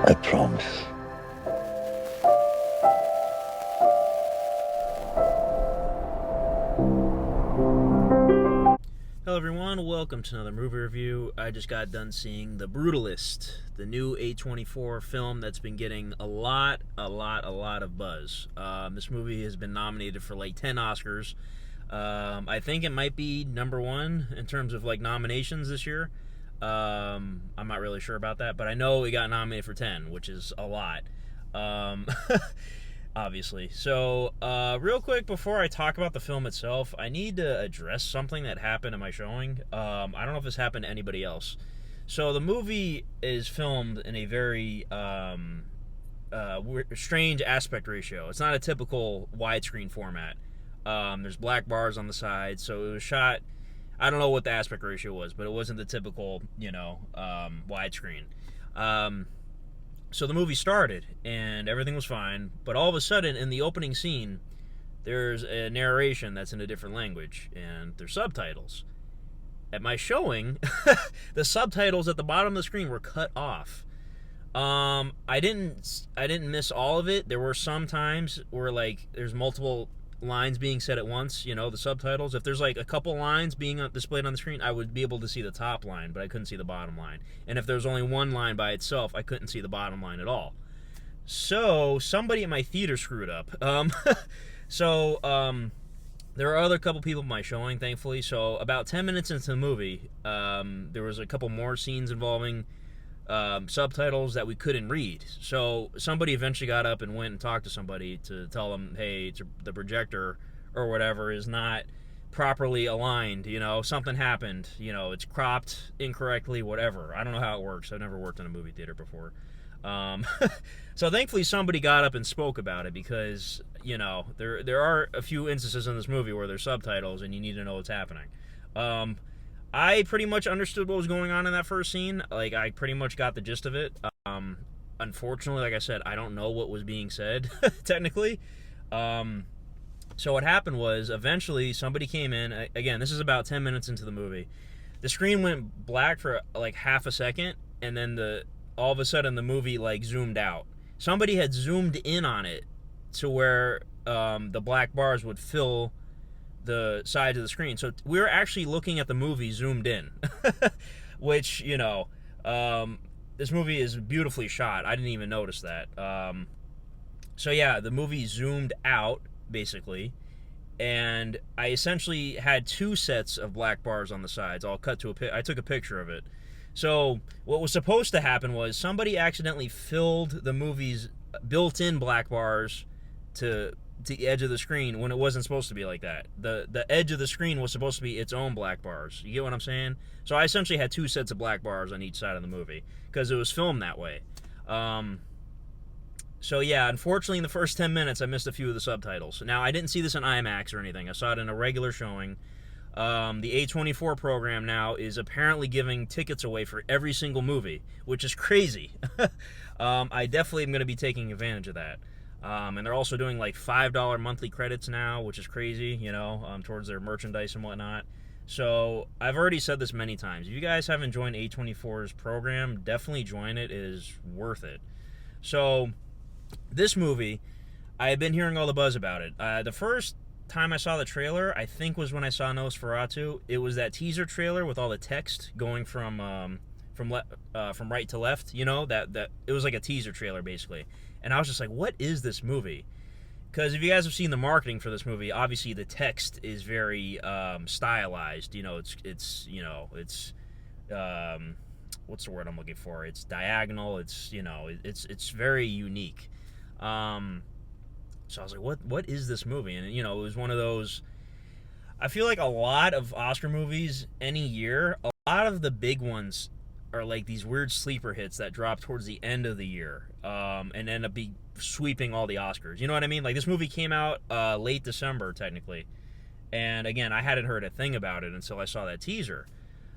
I promise. Hello everyone, welcome to another movie review. I just got done seeing The Brutalist, the new A24 film that's been getting a lot of buzz. This movie has been nominated for like 10 Oscars. I think it might be number one in terms of like nominations this year. I'm not really sure about that, but I know it got nominated for 10, which is a lot. Obviously. So, real quick, before I talk about the film itself, I need to address something that happened in my showing. I don't know if this happened to anybody else. So, the movie is filmed in a very strange aspect ratio. It's not a typical widescreen format. There's black bars on the side, so it was shot. I don't know what the aspect ratio was, but it wasn't the typical, widescreen. So the movie started, and everything was fine, but all of a sudden, in the opening scene, there's a narration that's in a different language, and there's subtitles. At my showing, the subtitles at the bottom of the screen were cut off. I didn't miss all of it. There were some times where, like, there's multiple lines being said at once, the subtitles. If there's like a couple lines being displayed on the screen, I would be able to see the top line, but I couldn't see the bottom line. And if there's only one line by itself, I couldn't see the bottom line at all. So somebody at my theater screwed up. There are other couple people in my showing, thankfully. So about 10 minutes into the movie, there was a couple more scenes involving subtitles that we couldn't read. So somebody eventually got up and went and talked to somebody to tell them, hey, the projector or whatever is not properly aligned. Something happened. It's cropped incorrectly, whatever. I don't know how it works. I've never worked in a movie theater before. So thankfully somebody got up and spoke about it because, there are a few instances in this movie where there's subtitles and you need to know what's happening. I pretty much understood what was going on in that first scene. Like, I pretty much got the gist of it. Unfortunately, like I said, I don't know what was being said, technically. So what happened was, eventually, somebody came in. Again, this is about 10 minutes into the movie. The screen went black for, like, half a second, and then all of a sudden, the movie, like, zoomed out. Somebody had zoomed in on it to where the black bars would fill the sides of the screen. So we were actually looking at the movie zoomed in, which, this movie is beautifully shot. I didn't even notice that. So yeah, the movie zoomed out, basically, and I essentially had two sets of black bars on the sides, all cut to I took a picture of it. So what was supposed to happen was somebody accidentally filled the movie's built-in black bars to the edge of the screen when it wasn't supposed to be like that. The edge of the screen was supposed to be its own black bars. You get what I'm saying? So I essentially had two sets of black bars on each side of the movie because it was filmed that way. So yeah, unfortunately in the first 10 minutes I missed a few of the subtitles. Now, I didn't see this in IMAX or anything. I saw it in a regular showing. The A24 program now is apparently giving tickets away for every single movie, which is crazy. I definitely am going to be taking advantage of that. And they're also doing like $5 monthly credits now, which is crazy, towards their merchandise and whatnot. So I've already said this many times. If you guys haven't joined A24's program, definitely join it. It is worth it. So this movie, I have been hearing all the buzz about it. The first time I saw the trailer, I think, was when I saw Nosferatu. It was that teaser trailer with all the text going from right to left. That it was like a teaser trailer basically. And I was just like, what is this movie? Because if you guys have seen the marketing for this movie, obviously the text is very stylized. It's what's the word I'm looking for? It's diagonal. It's very unique. So I was like, what is this movie? And it was one of those. I feel like a lot of Oscar movies any year, a lot of the big ones are like these weird sleeper hits that drop towards the end of the year and end up sweeping all the Oscars. You know what I mean? Like, this movie came out late December, technically. And again, I hadn't heard a thing about it until I saw that teaser.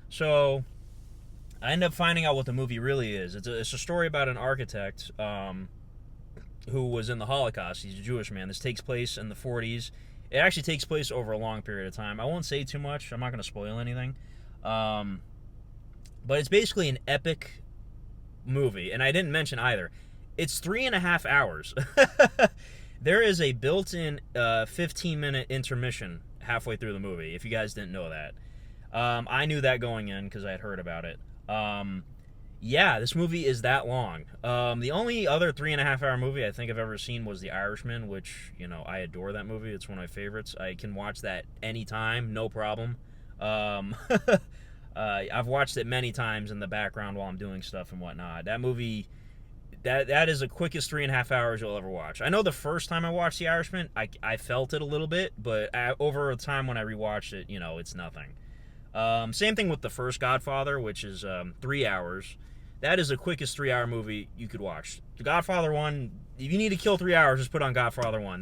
So I ended up finding out what the movie really is. It's a story about an architect who was in the Holocaust. He's a Jewish man. This takes place in the 40s. It actually takes place over a long period of time. I won't say too much. I'm not going to spoil anything. But it's basically an epic movie, and I didn't mention either. It's 3.5 hours. There is a built-in 15-minute intermission halfway through the movie. If you guys didn't know that, I knew that going in because I had heard about it. Yeah, this movie is that long. The only other 3.5 hour movie I think I've ever seen was The Irishman, which, I adore that movie. It's one of my favorites. I can watch that anytime, no problem. I've watched it many times in the background while I'm doing stuff and whatnot. That movie, that is the quickest 3.5 hours you'll ever watch. I know the first time I watched The Irishman, I felt it a little bit, but over time when I rewatched it, it's nothing. Same thing with the first Godfather, which is 3 hours. That is the quickest 3 hour movie you could watch. The Godfather 1, if you need to kill 3 hours, just put on Godfather 1.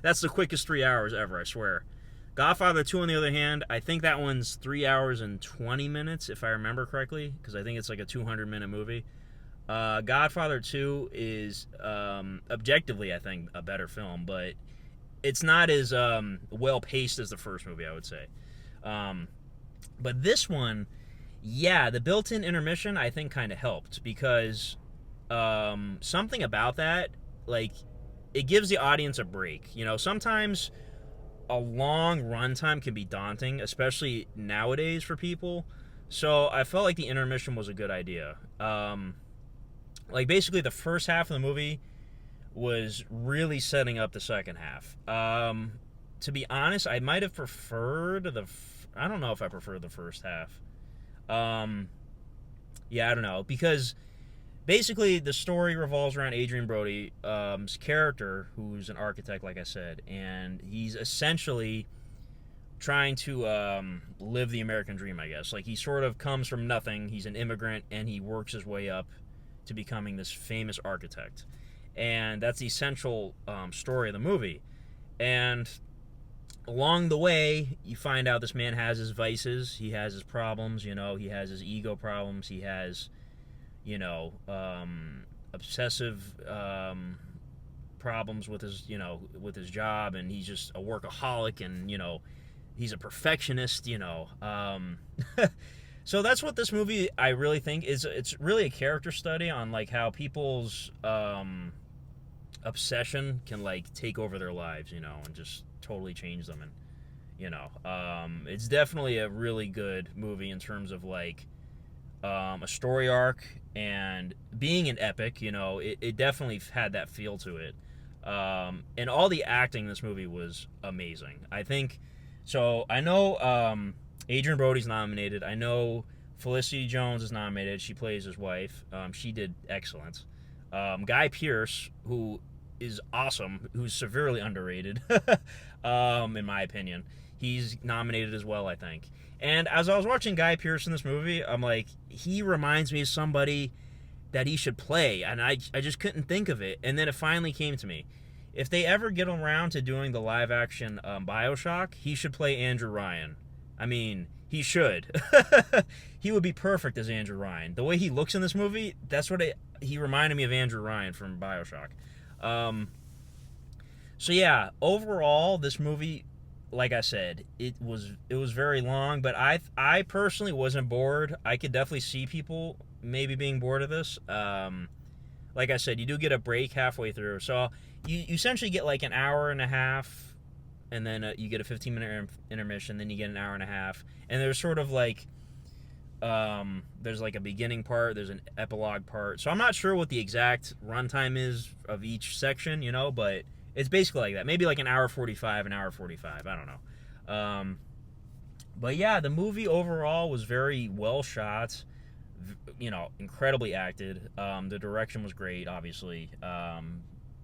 That's the quickest 3 hours ever, I swear. Godfather 2, on the other hand, I think that one's 3 hours and 20 minutes, if I remember correctly, because I think it's like a 200-minute movie. Godfather 2 is, objectively, I think, a better film, but it's not as well-paced as the first movie, I would say. But this one, yeah, the built-in intermission, I think, kind of helped, because something about that, like, it gives the audience a break. Sometimes a long runtime can be daunting, especially nowadays for people. So I felt like the intermission was a good idea. Like, basically, the first half of the movie was really setting up the second half. To be honest, I might have preferred I don't know if I preferred the first half. Yeah, I don't know, because basically the story revolves around Adrian Brody's character, who's an architect, like I said, and he's essentially trying to live the American dream, I guess. Like, he sort of comes from nothing. He's an immigrant, and he works his way up to becoming this famous architect. And that's the essential story of the movie. And along the way, you find out this man has his vices, he has his problems, he has his ego problems, he has, obsessive problems with his job, and he's just a workaholic, and, he's a perfectionist, So that's what this movie, I really think, is. It's really a character study on, like, how people's obsession can, like, take over their lives, and just totally change them. And it's definitely a really good movie in terms of, like, a story arc and being an epic. It definitely had that feel to it. And all the acting in this movie was amazing, I think. So I know Adrian Brody's nominated. I know Felicity Jones is nominated. She plays his wife. She did excellent. Guy Pearce, who is awesome, who's severely underrated, in my opinion. He's nominated as well, I think. And as I was watching Guy Pearce in this movie, I'm like, he reminds me of somebody that he should play, and I just couldn't think of it. And then it finally came to me. If they ever get around to doing the live-action Bioshock, he should play Andrew Ryan. I mean, he should. He would be perfect as Andrew Ryan. The way he looks in this movie, that's what he reminded me of, Andrew Ryan from Bioshock. So yeah, overall, this movie, like I said, it was very long, but I personally wasn't bored. I could definitely see people maybe being bored of this. Like I said, you do get a break halfway through, so you essentially get like an hour and a half, and then you get a 15-minute intermission, then you get an hour and a half, and there's sort of like there's like a beginning part, there's an epilogue part. So I'm not sure what the exact runtime is of each section, but it's basically like that. Maybe like an hour 45, an hour 45. I don't know. But yeah, the movie overall was very well shot. Incredibly acted. The direction was great, obviously.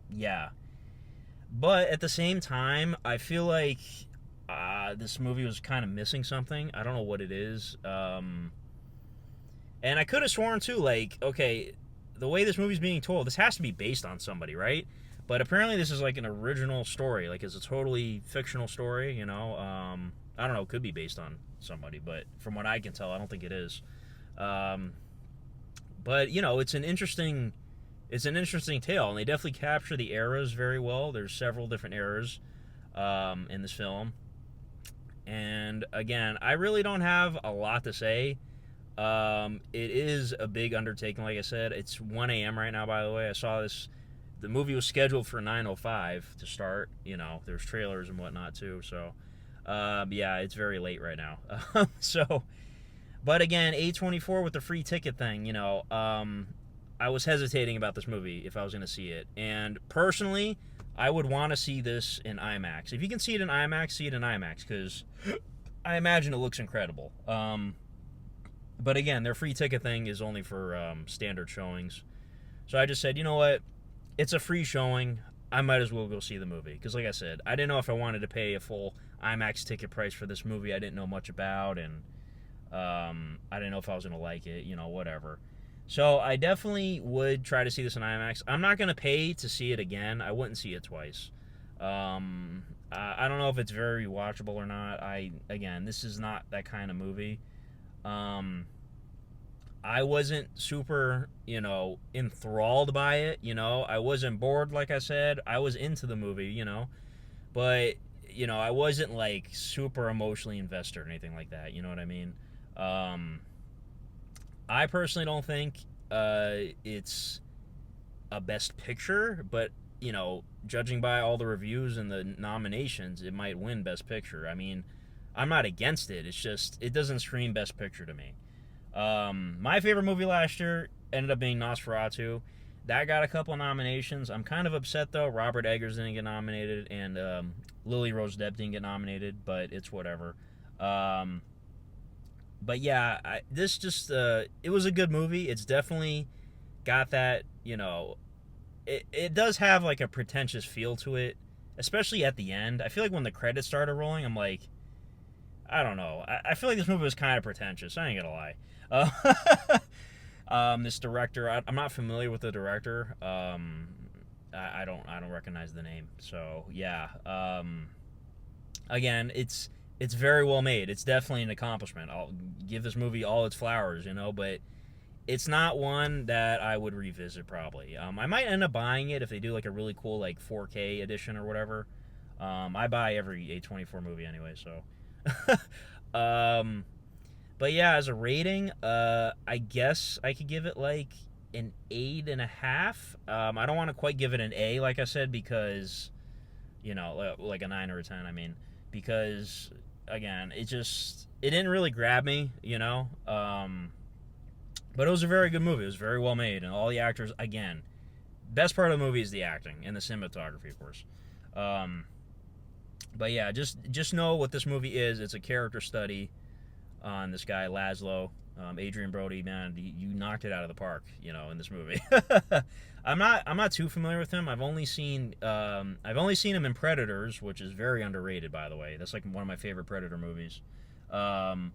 Yeah. But at the same time, I feel like this movie was kind of missing something. I don't know what it is. And I could have sworn, too, like, okay, the way this movie's being told, this has to be based on somebody, right? But apparently this is like an original story. Like, it's a totally fictional story, I don't know, it could be based on somebody, but from what I can tell, I don't think it is. But, it's an interesting tale, and they definitely capture the eras very well. There's several different eras in this film. And, again, I really don't have a lot to say It is a big undertaking, like I said. It's 1 a.m. right now, by the way. I saw this. The movie was scheduled for 9:05 to start. There's trailers and whatnot too. So, yeah, it's very late right now. So, but again, A24 with the free ticket thing. I was hesitating about this movie if I was going to see it, and personally, I would want to see this in IMAX. If you can see it in IMAX, see it in IMAX because I imagine it looks incredible. But again, their free ticket thing is only for standard showings. So I just said, you know what? It's a free showing. I might as well go see the movie. Because like I said, I didn't know if I wanted to pay a full IMAX ticket price for this movie I didn't know much about. And I didn't know if I was going to like it, whatever. So I definitely would try to see this in IMAX. I'm not going to pay to see it again. I wouldn't see it twice. I don't know if it's very watchable or not. Again, this is not that kind of movie. I wasn't super, enthralled by it, I wasn't bored, like I said. I was into the movie, but, I wasn't, like, super emotionally invested or anything like that, you know what I mean? I personally don't think it's a best picture, but, judging by all the reviews and the nominations, it might win best picture. I mean, I'm not against it. It's just, it doesn't scream best picture to me. My favorite movie last year ended up being Nosferatu. That got a couple of nominations. I'm kind of upset, though. Robert Eggers didn't get nominated, and Lily Rose Depp didn't get nominated, but it's whatever. But yeah, this just, it was a good movie. It's definitely got that, it does have like a pretentious feel to it, especially at the end. I feel like when the credits started rolling, I'm like, I don't know. I feel like this movie was kind of pretentious. I ain't gonna lie. This director, I'm not familiar with the director. I don't recognize the name. So yeah. Again, it's very well made. It's definitely an accomplishment. I'll give this movie all its flowers, but it's not one that I would revisit probably. I might end up buying it if they do like a really cool like 4K edition or whatever. I buy every A24 movie anyway, so. But yeah, as a rating, I guess I could give it like an 8.5. I don't want to quite give it an A, like I said, because like a 9 or a 10. I mean, because again, it didn't really grab me, but it was a very good movie. It was very well made, and all the actors, again, best part of the movie is the acting and the cinematography, of course. But yeah, just know what this movie is. It's a character study on this guy Laszlo, Adrian Brody. Man, you knocked it out of the park, in this movie. I'm not too familiar with him. I've only seen him in Predators, which is very underrated, by the way. That's like one of my favorite Predator movies. And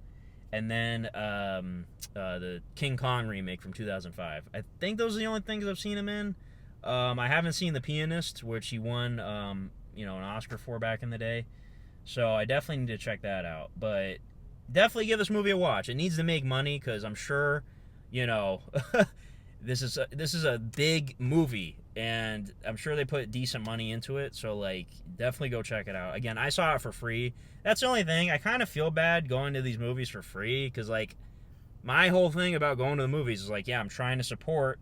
then the King Kong remake from 2005. I think those are the only things I've seen him in. I haven't seen The Pianist, which he won an Oscar for back in the day. So I definitely need to check that out. But definitely give this movie a watch. It needs to make money because I'm sure, this is a big movie, and I'm sure they put decent money into it. So like, definitely go check it out. Again, I saw it for free. That's the only thing. I kind of feel bad going to these movies for free because like, my whole thing about going to the movies is like, yeah, I'm trying to support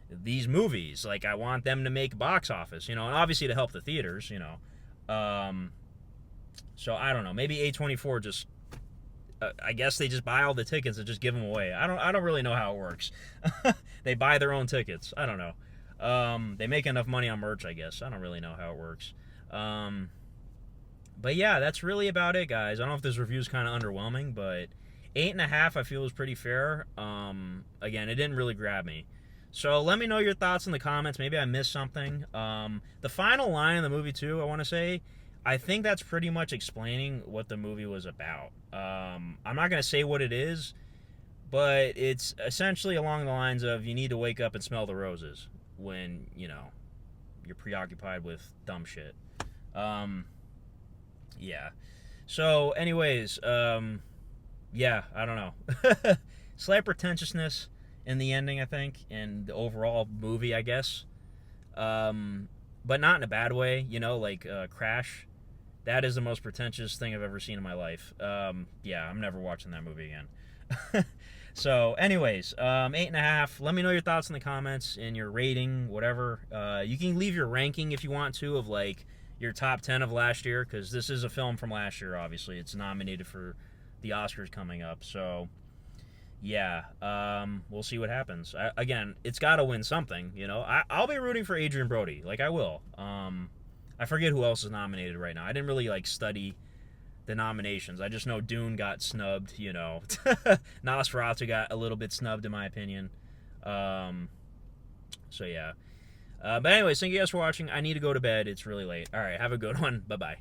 these movies. Like, I want them to make box office, and obviously to help the theaters, So I don't know. Maybe A24 just, I guess they just buy all the tickets and just give them away. I don't really know how it works. They buy their own tickets. I don't know. They make enough money on merch, I guess. I don't really know how it works. But yeah, that's really about it, guys. I don't know if this review is kind of underwhelming, but 8.5 I feel is pretty fair. Again, it didn't really grab me. So let me know your thoughts in the comments. Maybe I missed something. The final line in the movie, too, I want to say, I think that's pretty much explaining what the movie was about. I'm not going to say what it is, but it's essentially along the lines of you need to wake up and smell the roses when, you're preoccupied with dumb shit. Yeah. So, anyways, yeah, I don't know. Slight pretentiousness in the ending, I think, and the overall movie, I guess. But not in a bad way, like Crash. That is the most pretentious thing I've ever seen in my life. Yeah, I'm never watching that movie again. So, anyways, 8.5. Let me know your thoughts in the comments and your rating, whatever. You can leave your ranking if you want to of like your top 10 of last year, because this is a film from last year. Obviously, it's nominated for the Oscars coming up. So, yeah, we'll see what happens. Again, it's got to win something. You know, I'll be rooting for Adrian Brody. Like I will. I forget who else is nominated right now. I didn't really like study the nominations. I just know Dune got snubbed, you know. Nosferatu got a little bit snubbed, in my opinion. So, yeah. But anyways, thank you guys for watching. I need to go to bed. It's really late. All right, have a good one. Bye-bye.